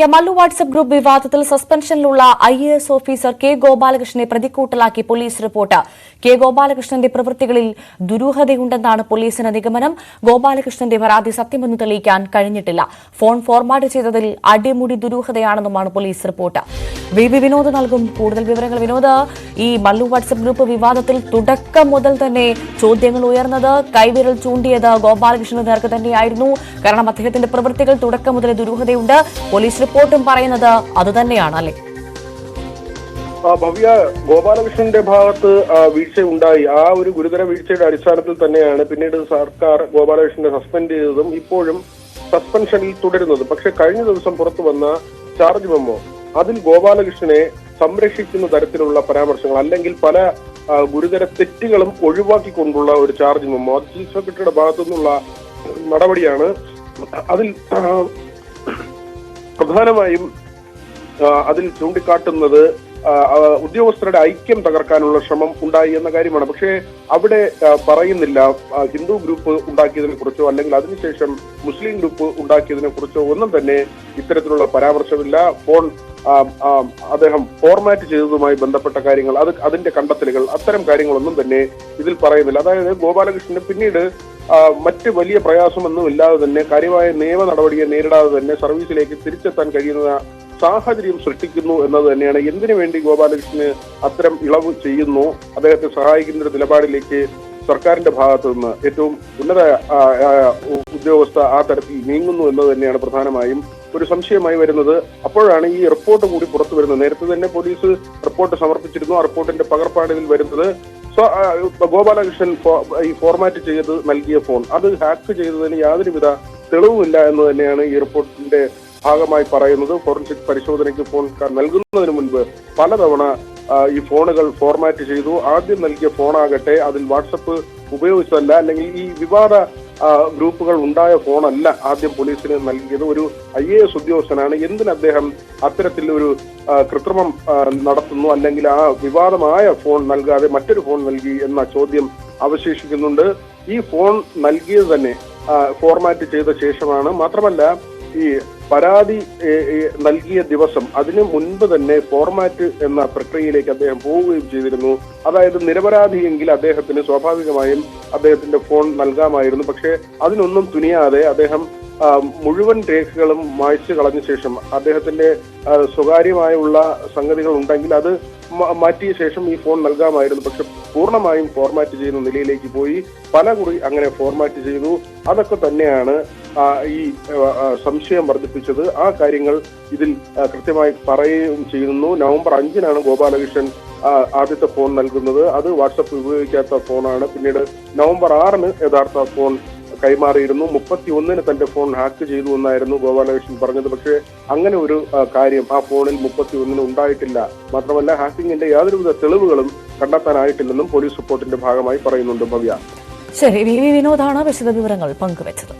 Mallu WhatsApp group വിവാദത്തിൽ സസ്പെൻഷനിലുള്ള IAS officer K ഗോപാലകൃഷ്ണനെ പ്രതിക്കൂട്ടിലാക്കി പോലീസ് റിപ്പോർട്ട്. കെ ഗോപാലകൃഷ്ണന്റെ പ്രവൃത്തികളിൽ ദുരൂഹതയുണ്ടെന്നാണ് പോലീസിന്റെ നിഗമനം. ഗോപാലകൃഷ്ണന്റെ പരാതി സത്യമെന്ന് തെളിയിക്കാൻ കഴിഞ്ഞിട്ടില്ല. ഫോൺ ഫോർമാറ്റ് ചെയ്തതിൽ അടിമുടി ദുരൂഹതയാണെന്നുമാണ് പോലീസ് റിപ്പോർട്ട്. VV വിനോദ് നൽകും കൂടുതൽ വിവരങ്ങൾ. വിനോദ്, ഈ മല്ലു വാട്സ്ആപ്പ് ഗ്രൂപ്പ് വിവാദത്തിൽ തുടക്കം മുതൽ തന്നെ ചോദ്യങ്ങൾ ഉയർന്നത്, കൈവിരൽ ചൂണ്ടിയത് ഗോപാലകൃഷ്ണന് നേർക്ക് തന്നെയായിരുന്നു. കാരണം അദ്ദേഹത്തിന്റെ പ്രവൃത്തികൾ തുടക്കം മുതൽ ദുരൂഹതയുണ്ട്. പോലീസ് റിപ്പോർട്ടും പറയുന്നത് അതുതന്നെയാണ്, അല്ലേ? ഭവ്യ, ഗോപാലകൃഷ്ണന്റെ ഭാഗത്ത് വീഴ്ച ഉണ്ടായി. ആ ഒരു ഗുരുതര വീഴ്ചയുടെ അടിസ്ഥാനത്തിൽ തന്നെയാണ് പിന്നീട് സർക്കാർ ഗോപാലകൃഷ്ണനെ സസ്പെൻഡ് ചെയ്തതും ഇപ്പോഴും സസ്പെൻഷനിൽ തുടരുന്നതും. പക്ഷെ കഴിഞ്ഞ ദിവസം പുറത്തു വന്ന ചാർജ് മെമ്മോ, അതിൽ ഗോപാലകൃഷ്ണനെ സംരക്ഷിക്കുന്ന തരത്തിലുള്ള പരാമർശങ്ങൾ അല്ലെങ്കിൽ പല ഗുരുതര തെറ്റുകളും ഒഴിവാക്കിക്കൊണ്ടുള്ള ഒരു ചാർജ് മെമ്മോ, അത് ചീഫ് സെക്രട്ടറിയുടെ ഭാഗത്തു നിന്നുള്ള നടപടിയാണ്. അതിൽ പ്രധാനമായും അതിൽ ചൂണ്ടിക്കാട്ടുന്നത് ഉദ്യോഗസ്ഥരുടെ ഐക്യം തകർക്കാനുള്ള ശ്രമം ഉണ്ടായി എന്ന കാര്യമാണ്. പക്ഷേ അവിടെ പറയുന്നില്ല ഹിന്ദു ഗ്രൂപ്പ് ഉണ്ടാക്കിയതിനെ കുറിച്ചോ അല്ലെങ്കിൽ അതിനുശേഷം മുസ്ലിം ഗ്രൂപ്പ് ഉണ്ടാക്കിയതിനെ കുറിച്ചോ ഒന്നും തന്നെ ഇത്തരത്തിലുള്ള പരാമർശമില്ല. ഫോൺ അദ്ദേഹം ഫോർമാറ്റ് ചെയ്തതുമായി ബന്ധപ്പെട്ട കാര്യങ്ങൾ, അതിന്റെ കണ്ടെത്തലുകൾ, അത്തരം കാര്യങ്ങളൊന്നും തന്നെ ഇതിൽ പറയുന്നില്ല. അതായത് ഗോപാലകൃഷ്ണന് പിന്നീട് മറ്റ് വലിയ പ്രയാസമൊന്നും ഇല്ലാതെ തന്നെ കാര്യമായ നിയമ നടപടിയെ നേരിടാതെ തന്നെ സർവീസിലേക്ക് തിരിച്ചെത്താൻ കഴിയുന്ന സാഹചര്യം സൃഷ്ടിക്കുന്നു എന്നത് തന്നെയാണ്. എന്തിനു വേണ്ടി ഗോപാലകൃഷ്ണന് അത്തരം ഇളവ് ചെയ്യുന്നു, അദ്ദേഹത്തെ സഹായിക്കുന്ന ഒരു നിലപാടിലേക്ക് സർക്കാരിന്റെ ഭാഗത്തു നിന്ന് ഏറ്റവും ഉന്നത ഉദ്യോഗസ്ഥ ആ തരത്തിൽ നീങ്ങുന്നു എന്നത് തന്നെയാണ് പ്രധാനമായും ഒരു സംശയമായി വരുന്നത്. അപ്പോഴാണ് ഈ റിപ്പോർട്ട് കൂടി പുറത്തു വരുന്നത്. നേരത്തെ തന്നെ പോലീസ് റിപ്പോർട്ട് സമർപ്പിച്ചിരുന്നു. ആ റിപ്പോർട്ടിന്റെ പകർപ്പാണ് ഇതിൽ വരുന്നത്. ഗോപാലകൃഷ്ണൻ ഈ ഫോർമാറ്റ് ചെയ്ത് നൽകിയ ഫോൺ അത് ഹാക്ക് ചെയ്തതിന് യാതൊരുവിധ തെളിവുമില്ല എന്ന് തന്നെയാണ് ഈ റിപ്പോർട്ടിന്റെ ഭാഗമായി പറയുന്നത്. ഫോറൻസിക് പരിശോധനയ്ക്ക് ഫോൺ നൽകുന്നതിന് മുൻപ് പലതവണ ഈ ഫോണുകൾ ഫോർമാറ്റ് ചെയ്തു. ആദ്യം നൽകിയ ഫോണാകട്ടെ അതിൽ വാട്സപ്പ് ഉപയോഗിച്ചതല്ല, അല്ലെങ്കിൽ ഈ വിവാദ ഗ്രൂപ്പുകൾ ഉണ്ടായ ഫോണല്ല ആദ്യം പോലീസിന് നൽകിയത്. ഒരു IAS ഉദ്യോഗസ്ഥനാണ്. എന്തിന് അദ്ദേഹം അത്തരത്തിലൊരു കൃത്രിമം നടത്തുന്നു, അല്ലെങ്കിൽ ആ വിവാദമായ ഫോൺ നൽകാതെ മറ്റൊരു ഫോൺ നൽകി എന്ന ചോദ്യം അവശേഷിക്കുന്നുണ്ട്. ഈ ഫോൺ നൽകിയത് തന്നെ ഫോർമാറ്റ് ചെയ്ത ശേഷമാണ്. മാത്രമല്ല, ഈ പരാതി നൽകിയ ദിവസം അതിനു മുൻപ് തന്നെ ഫോർമാറ്റ് എന്ന പ്രക്രിയയിലേക്ക് അദ്ദേഹം പോവുകയും ചെയ്തിരുന്നു. അതായത് നിരപരാധിയെങ്കിൽ അദ്ദേഹത്തിന് സ്വാഭാവികമായും അദ്ദേഹത്തിന്റെ ഫോൺ നൽകാമായിരുന്നു. പക്ഷേ അതിനൊന്നും തുനിയാതെ അദ്ദേഹം മുഴുവൻ രേഖകളും മായ്ച്ചു കളഞ്ഞ ശേഷം അദ്ദേഹത്തിന്റെ സ്വകാര്യമായുള്ള സംഗതികൾ ഉണ്ടെങ്കിൽ അത് മാറ്റിയ ശേഷം ഈ ഫോൺ നൽകാമായിരുന്നു. പക്ഷെ പൂർണ്ണമായും ഫോർമാറ്റ് ചെയ്യുന്ന നിലയിലേക്ക് പോയി. പല കുറി അങ്ങനെ ഫോർമാറ്റ് ചെയ്തു. അതൊക്കെ തന്നെയാണ് ഈ സംശയം വർദ്ധിപ്പിച്ചത്. ആ കാര്യങ്ങൾ ഇതിൽ കൃത്യമായി പറയുകയും ചെയ്യുന്നു. നവംബർ 5-നാണ് ഗോപാലകൃഷ്ണൻ ആദ്യത്തെ ഫോൺ നൽകുന്നത്. അത് വാട്സപ്പ് ഉപയോഗിക്കാത്ത ഫോണാണ്. പിന്നീട് നവംബർ 6-ന് യഥാർത്ഥ ഫോൺ കൈമാറിയിരുന്നു. 31-ന് തന്റെ ഫോൺ ഹാക്ക് ചെയ്തു എന്നായിരുന്നു ഗോപാലകൃഷ്ണൻ പറഞ്ഞത്. പക്ഷേ അങ്ങനെ ഒരു കാര്യം ആ ഫോണിൽ 31-ന് ഉണ്ടായിട്ടില്ല. മാത്രമല്ല, ഹാക്കിങ്ങിന്റെ യാതൊരുവിധ തെളിവുകളും കണ്ടെത്താനായിട്ടില്ലെന്നും പോലീസ് റിപ്പോർട്ടിന്റെ ഭാഗമായി പറയുന്നുണ്ട്. ഭവ്യ, ശരി. VV വിനോദാണ് വിശദവിവരങ്ങൾ പങ്കുവച്ചത്.